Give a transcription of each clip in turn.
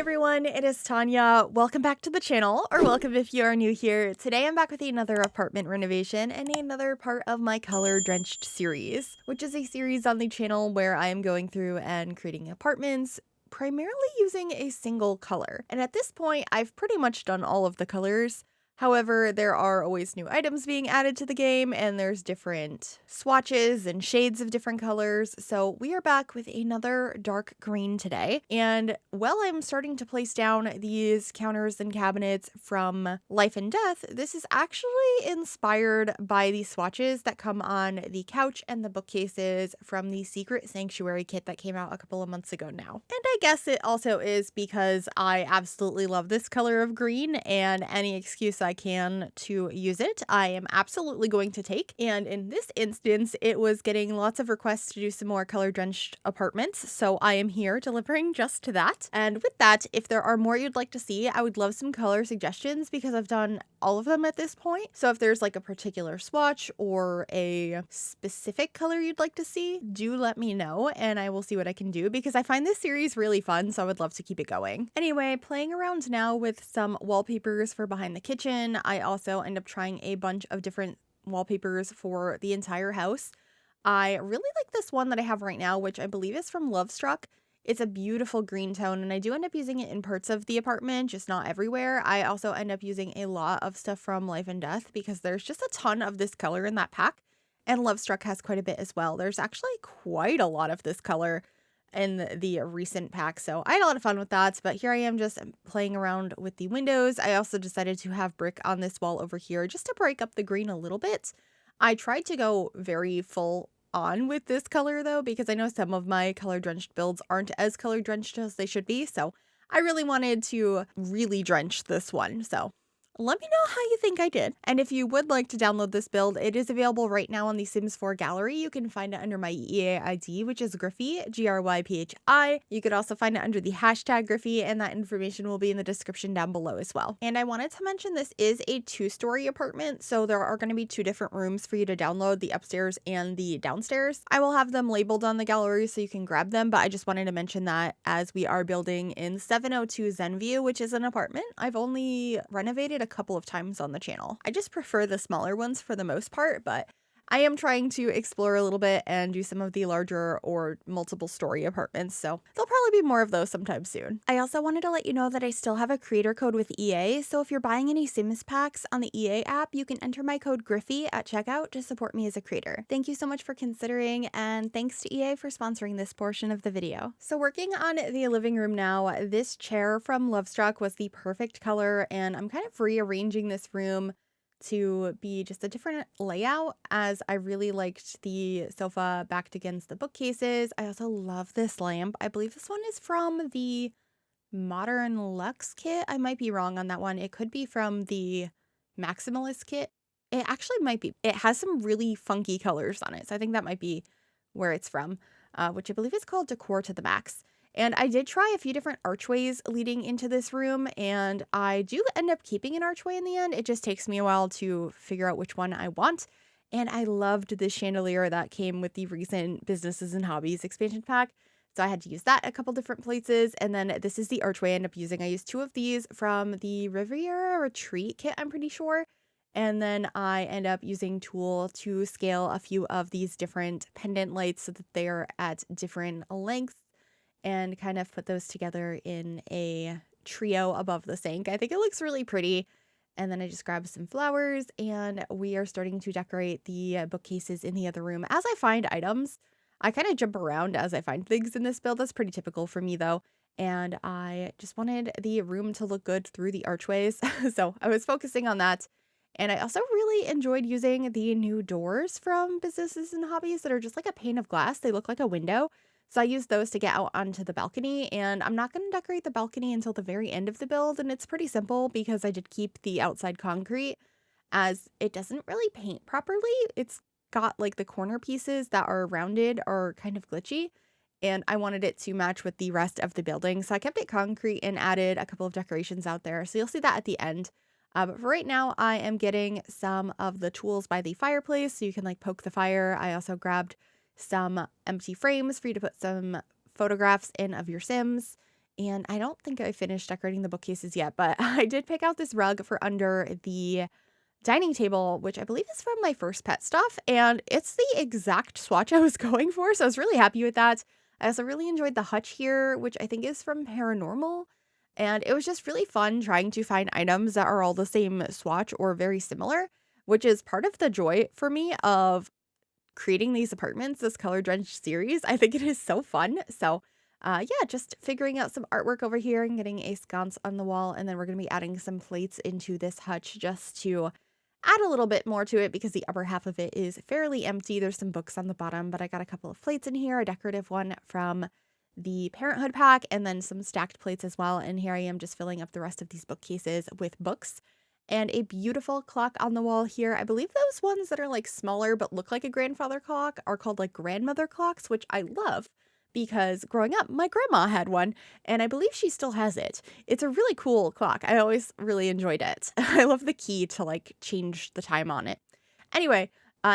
everyone, it is Tanya. Welcome back to the channel, or welcome if you are new here. Today I'm back with another apartment renovation and another part of my Color-Drenched series, which is a series on the channel where I am going through and creating apartments primarily using a single color. And at this point, I've pretty much done all of the colors. However, there are always new items being added to the game, and there's different swatches and shades of different colors. So we are back with another dark green today. And while I'm starting to place down these counters and cabinets from Life and Death, this is actually inspired by the swatches that come on the couch and the bookcases from the Secret Sanctuary kit that came out a couple of months ago now. And I guess it also is because I absolutely love this color of green, and any excuse I can to use it, I am absolutely going to take. And in this instance, it was getting lots of requests to do some more color-drenched apartments, so I am here delivering just to that. And with that, if there are more you'd like to see, I would love some color suggestions because I've done all of them at this point. So if there's like a particular swatch or a specific color you'd like to see, do let me know and I will see what I can do because I find this series really fun, so I would love to keep it going. Anyway, playing around now with some wallpapers for behind the kitchen. I also end up trying a bunch of different wallpapers for the entire house. I really like this one that I have right now, which I believe is from Lovestruck. It's a beautiful green tone, and I do end up using it in parts of the apartment, just not everywhere. I also end up using a lot of stuff from Life and Death because there's just a ton of this color in that pack, and Lovestruck has quite a bit as well. There's actually quite a lot of this color in the recent pack, so I had a lot of fun with that. But here I am just playing around with the windows. I also decided to have brick on this wall over here just to break up the green a little bit. I tried to go very full on with this color though, because I know some of my color drenched builds aren't as color drenched as they should be, so I really wanted to really drench this one. So let me know how you think I did. And if you would like to download this build, it is available right now on the Sims 4 gallery. You can find it under my EA ID, which is Gryphi, Gryphi. You could also find it under the hashtag Gryphi, and that information will be in the description down below as well. And I wanted to mention this is a 2-story apartment, so there are going to be 2 different rooms for you to download, the upstairs and the downstairs. I will have them labeled on the gallery so you can grab them, but I just wanted to mention that as we are building in 702 Zenview, which is an apartment I've only renovated a couple of times on the channel. I just prefer the smaller ones for the most part, but I am trying to explore a little bit and do some of the larger or multiple story apartments, so there'll probably be more of those sometime soon. I also wanted to let you know that I still have a creator code with EA, so if you're buying any Sims packs on the EA app, you can enter my code Gryphi at checkout to support me as a creator. Thank you so much for considering, and thanks to EA for sponsoring this portion of the video. So working on the living room now, this chair from Lovestruck was the perfect color, and I'm kind of rearranging this room to be just a different layout, as I really liked the sofa backed against the bookcases. I also love this lamp. I believe this one is from the Modern Luxe kit. I might be wrong on that one. It could be from the Maximalist kit. It actually might be. It has some really funky colors on it, so I think that might be where it's from, which I believe is called Decor to the Max. And I did try a few different archways leading into this room, and I do end up keeping an archway in the end. It just takes me a while to figure out which one I want. And I loved the chandelier that came with the recent Businesses and Hobbies expansion pack, so I had to use that a couple different places. And then this is the archway I end up using. I used 2 of these from the Riviera Retreat kit, I'm pretty sure. And then I end up using Tool to scale a few of these different pendant lights so that they are at different lengths, and kind of put those together in a trio above the sink. I think it looks really pretty. And then I just grabbed some flowers, and we are starting to decorate the bookcases in the other room as I find items. I kind of jump around as I find things in this build. That's pretty typical for me though. And I just wanted the room to look good through the archways. So I was focusing on that. And I also really enjoyed using the new doors from Businesses and Hobbies that are just like a pane of glass. They look like a window. So I used those to get out onto the balcony, and I'm not going to decorate the balcony until the very end of the build, and it's pretty simple because I did keep the outside concrete, as it doesn't really paint properly. It's got like the corner pieces that are rounded or kind of glitchy, and I wanted it to match with the rest of the building, so I kept it concrete and added a couple of decorations out there, so you'll see that at the end. But for right now, I am getting some of the tools by the fireplace so you can like poke the fire. I also grabbed some empty frames for you to put some photographs in of your Sims, And I don't think I finished decorating the bookcases yet, but I did pick out this rug for under the dining table, which I believe is from my first pet stuff, and it's the exact swatch I was going for, so I was really happy with that. I also really enjoyed the hutch here, which I think is from Paranormal, and it was just really fun trying to find items that are all the same swatch or very similar, which is part of the joy for me of creating these apartments, this color-drenched series. I think it is so fun. So, yeah, just figuring out some artwork over here and getting a sconce on the wall, and then we're going to be adding some plates into this hutch just to add a little bit more to it because the upper half of it is fairly empty. There's some books on the bottom, but I got a couple of plates in here, a decorative one from the Parenthood pack, and then some stacked plates as well. And here I am just filling up the rest of these bookcases with books. And a beautiful clock on the wall here. I believe those ones that are like smaller but look like a grandfather clock are called like grandmother clocks, which I love because growing up, my grandma had one and I believe she still has it. It's a really cool clock. I always really enjoyed it. I love the key to like change the time on it. Anyway,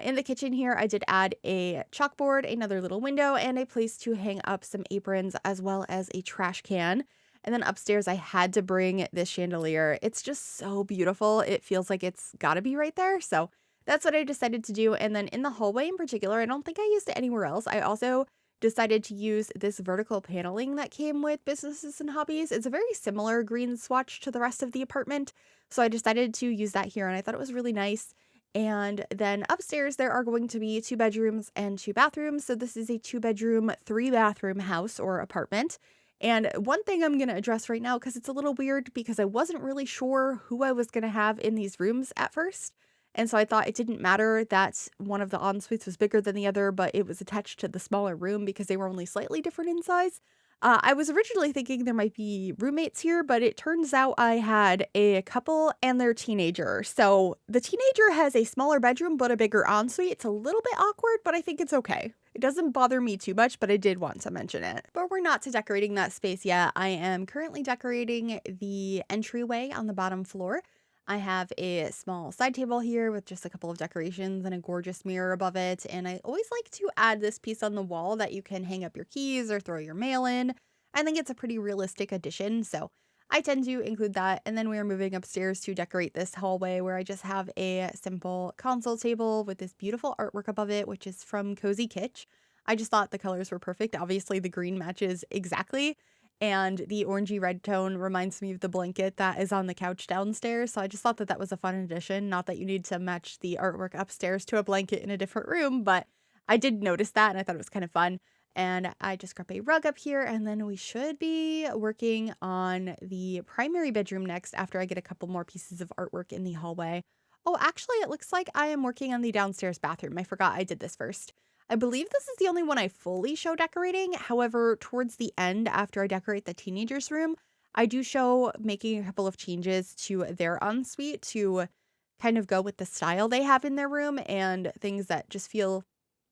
in the kitchen here, I did add a chalkboard, another little window, and a place to hang up some aprons as well as a trash can. And then upstairs, I had to bring this chandelier. It's just so beautiful. It feels like it's gotta be right there. So that's what I decided to do. And then in the hallway in particular, I don't think I used it anywhere else. I also decided to use this vertical paneling that came with Businesses and Hobbies. It's a very similar green swatch to the rest of the apartment. So I decided to use that here and I thought it was really nice. And then upstairs, there are going to be 2 bedrooms and 2 bathrooms. So this is a 2-bedroom, 3-bathroom house or apartment. And one thing I'm going to address right now, because it's a little weird because I wasn't really sure who I was going to have in these rooms at first. And so I thought it didn't matter that one of the en-suites was bigger than the other, but it was attached to the smaller room because they were only slightly different in size. I was originally thinking there might be roommates here, but it turns out I had a couple and their teenager. So the teenager has a smaller bedroom, but a bigger ensuite. It's a little bit awkward, but I think it's okay. It doesn't bother me too much, but I did want to mention it. But we're not to decorating that space yet. I am currently decorating the entryway on the bottom floor. I have a small side table here with just a couple of decorations and a gorgeous mirror above it. And I always like to add this piece on the wall that you can hang up your keys or throw your mail in. I think it's a pretty realistic addition, so I tend to include that. And then we are moving upstairs to decorate this hallway where I just have a simple console table with this beautiful artwork above it, which is from Cozy Kitsch. I just thought the colors were perfect. Obviously, the green matches exactly. And the orangey red tone reminds me of the blanket that is on the couch downstairs. So I just thought that that was a fun addition. Not that you need to match the artwork upstairs to a blanket in a different room, but I did notice that and I thought it was kind of fun. And I just grabbed a rug up here and then we should be working on the primary bedroom next after I get a couple more pieces of artwork in the hallway. Oh, actually, it looks like I am working on the downstairs bathroom. I forgot I did this first. I believe this is the only one I fully show decorating. However, towards the end, after I decorate the teenager's room, I do show making a couple of changes to their ensuite to kind of go with the style they have in their room and things that just feel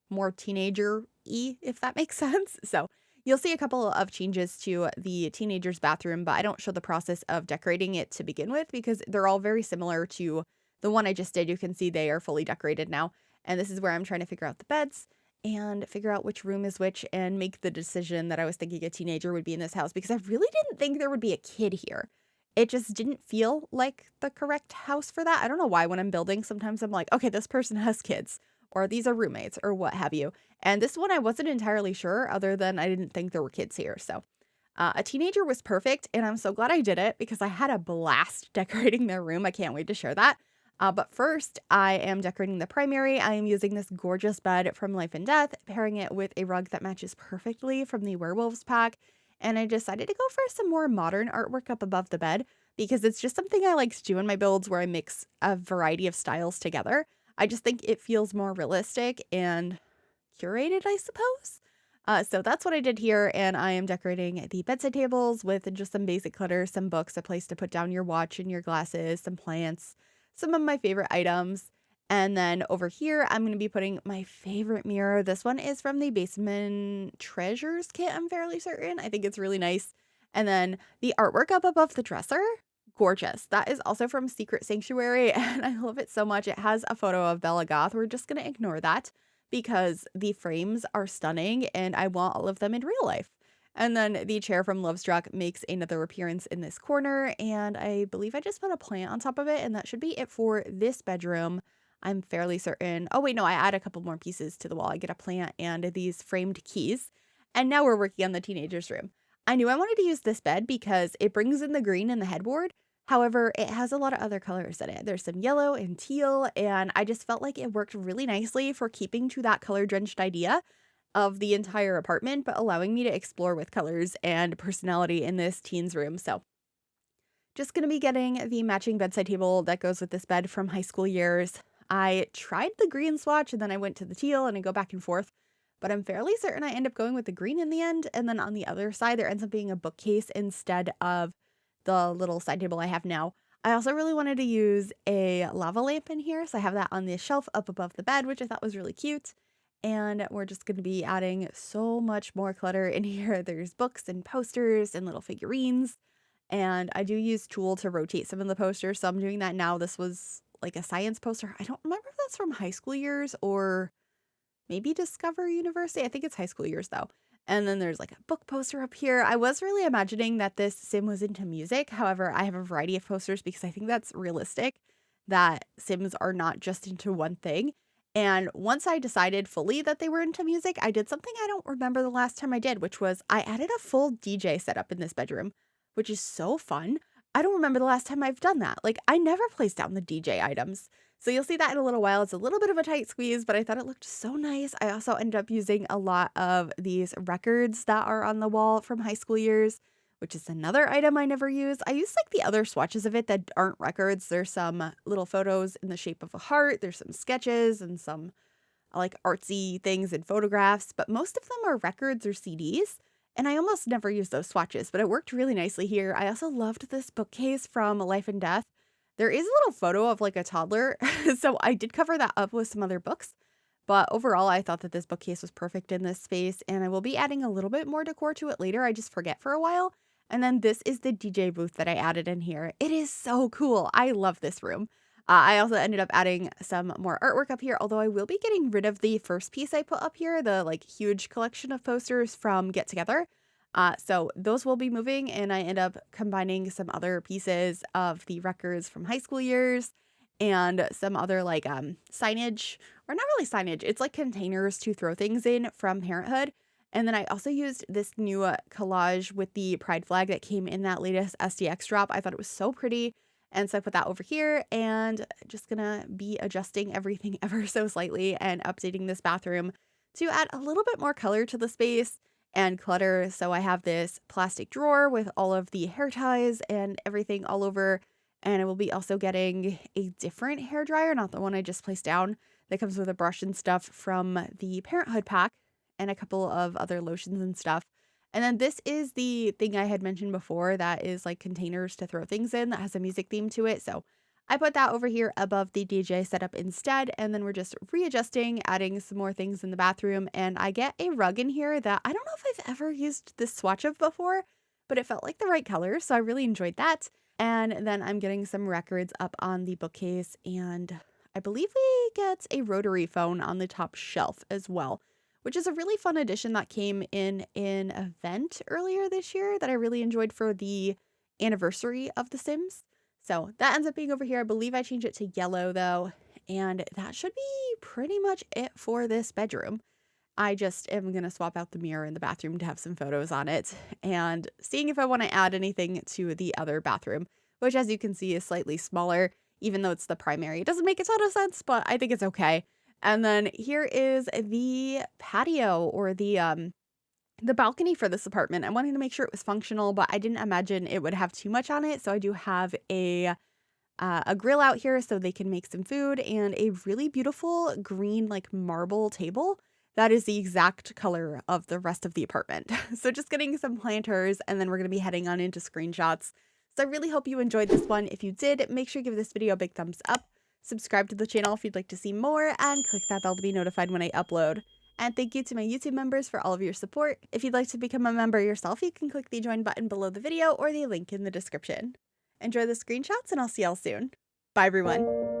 more teenager-y, if that makes sense. So you'll see a couple of changes to the teenager's bathroom, but I don't show the process of decorating it to begin with because they're all very similar to the one I just did. You can see they are fully decorated now. And this is where I'm trying to figure out the beds and figure out which room is which and make the decision that I was thinking a teenager would be in this house because I really didn't think there would be a kid here. It just didn't feel like the correct house for that. I don't know why when I'm building, sometimes I'm like, okay, this person has kids or these are roommates or what have you. And this one I wasn't entirely sure other than I didn't think there were kids here. So a teenager was perfect and I'm so glad I did it because I had a blast decorating their room. I can't wait to share that. But first, I am decorating the primary. I am using this gorgeous bed from Life and Death, pairing it with a rug that matches perfectly from the Werewolves pack. And I decided to go for some more modern artwork up above the bed because it's just something I like to do in my builds where I mix a variety of styles together. I just think it feels more realistic and curated, I suppose. So that's what I did here, and I am decorating the bedside tables with just some basic clutter, some books, a place to put down your watch and your glasses, some plants, some of my favorite items. And then over here, I'm going to be putting my favorite mirror. This one is from the Basement Treasures kit, I'm fairly certain. I think it's really nice. And then the artwork up above the dresser, gorgeous. That is also from Secret Sanctuary, and I love it so much. It has a photo of Bella Goth. We're just going to ignore that because the frames are stunning, and I want all of them in real life. And then the chair from Lovestruck makes another appearance in this corner, and I believe I just put a plant on top of it, and that should be it for this bedroom. I'm fairly certain. Oh wait, no, I add a couple more pieces to the wall. I get a plant and these framed keys. And now we're working on the teenager's room. I knew I wanted to use this bed because it brings in the green in the headboard. However, it has a lot of other colors in it. There's some yellow and teal, and I just felt like it worked really nicely for keeping to that color-drenched idea of the entire apartment, but allowing me to explore with colors and personality in this teen's room. So just going to be getting the matching bedside table that goes with this bed from high school years. I tried the green swatch and then I went to the teal and I go back and forth, but I'm fairly certain I end up going with the green in the end. And then on the other side, there ends up being a bookcase instead of the little side table I have now. I also really wanted to use a lava lamp in here, so I have that on the shelf up above the bed, which I thought was really cute. And we're just going to be adding so much more clutter in here. There's books and posters and little figurines. And I do use Tool to rotate some of the posters, so I'm doing that now. This was like a science poster. I don't remember if that's from high school years or maybe Discover University. I think it's high school years though. And then there's like a book poster up here. I was really imagining that this sim was into music. However, I have a variety of posters because I think that's realistic that sims are not just into one thing. And once I decided fully that they were into music, I did something I don't remember the last time I did, which was I added a full DJ setup in this bedroom, which is so fun. I don't remember the last time I've done that. Like, I never place down the DJ items. So you'll see that in a little while. It's a little bit of a tight squeeze, but I thought it looked so nice. I also ended up using a lot of these records that are on the wall from high school years, which is another item I never use. I use like the other swatches of it that aren't records. There's some little photos in the shape of a heart. There's some sketches and some like artsy things and photographs, but most of them are records or CDs. And I almost never use those swatches, but it worked really nicely here. I also loved this bookcase from Life and Death. There is a little photo of like a toddler, so I did cover that up with some other books. But overall, I thought that this bookcase was perfect in this space, and I will be adding a little bit more decor to it later. I just forget for a while. And then this is the DJ booth that I added in here. It is so cool. I love this room. I also ended up adding some more artwork up here, although I will be getting rid of the first piece I put up here, the like huge collection of posters from Get Together. So those will be moving, and I end up combining some other pieces of the records from high school years and some other like signage, or not really signage, it's like containers to throw things in from Parenthood. And then I also used this new collage with the pride flag that came in that latest SDX drop. I thought it was so pretty. And so I put that over here, and just gonna be adjusting everything ever so slightly and updating this bathroom to add a little bit more color to the space and clutter. So I have this plastic drawer with all of the hair ties and everything all over. And I will be also getting a different hair dryer, not the one I just placed down, that comes with a brush and stuff from the Parenthood pack and a couple of other lotions and stuff. And then this is the thing I had mentioned before that is like containers to throw things in that has a music theme to it. So I put that over here above the DJ setup instead, and then we're just readjusting, adding some more things in the bathroom, and I get a rug in here that I don't know if I've ever used this swatch of before, but it felt like the right color, so I really enjoyed that. And then I'm getting some records up on the bookcase, and I believe we get a rotary phone on the top shelf as well, which is a really fun addition that came in an event earlier this year that I really enjoyed for the anniversary of The Sims. So that ends up being over here. I believe I changed it to yellow though, and that should be pretty much it for this bedroom. I just am going to swap out the mirror in the bathroom to have some photos on it, and seeing if I want to add anything to the other bathroom, which as you can see is slightly smaller, even though it's the primary. It doesn't make a ton of sense, but I think it's okay. And then here is the patio, or the balcony for this apartment. I wanted to make sure it was functional, but I didn't imagine it would have too much on it. So I do have a grill out here so they can make some food, and a really beautiful green like marble table that is the exact color of the rest of the apartment. So just getting some planters, and then we're going to be heading on into screenshots. So I really hope you enjoyed this one. If you did, make sure you give this video a big thumbs up. Subscribe to the channel if you'd like to see more, and click that bell to be notified when I upload. And thank you to my YouTube members for all of your support. If you'd like to become a member yourself, you can click the join button below the video or the link in the description. Enjoy the screenshots, and I'll see y'all soon. Bye everyone.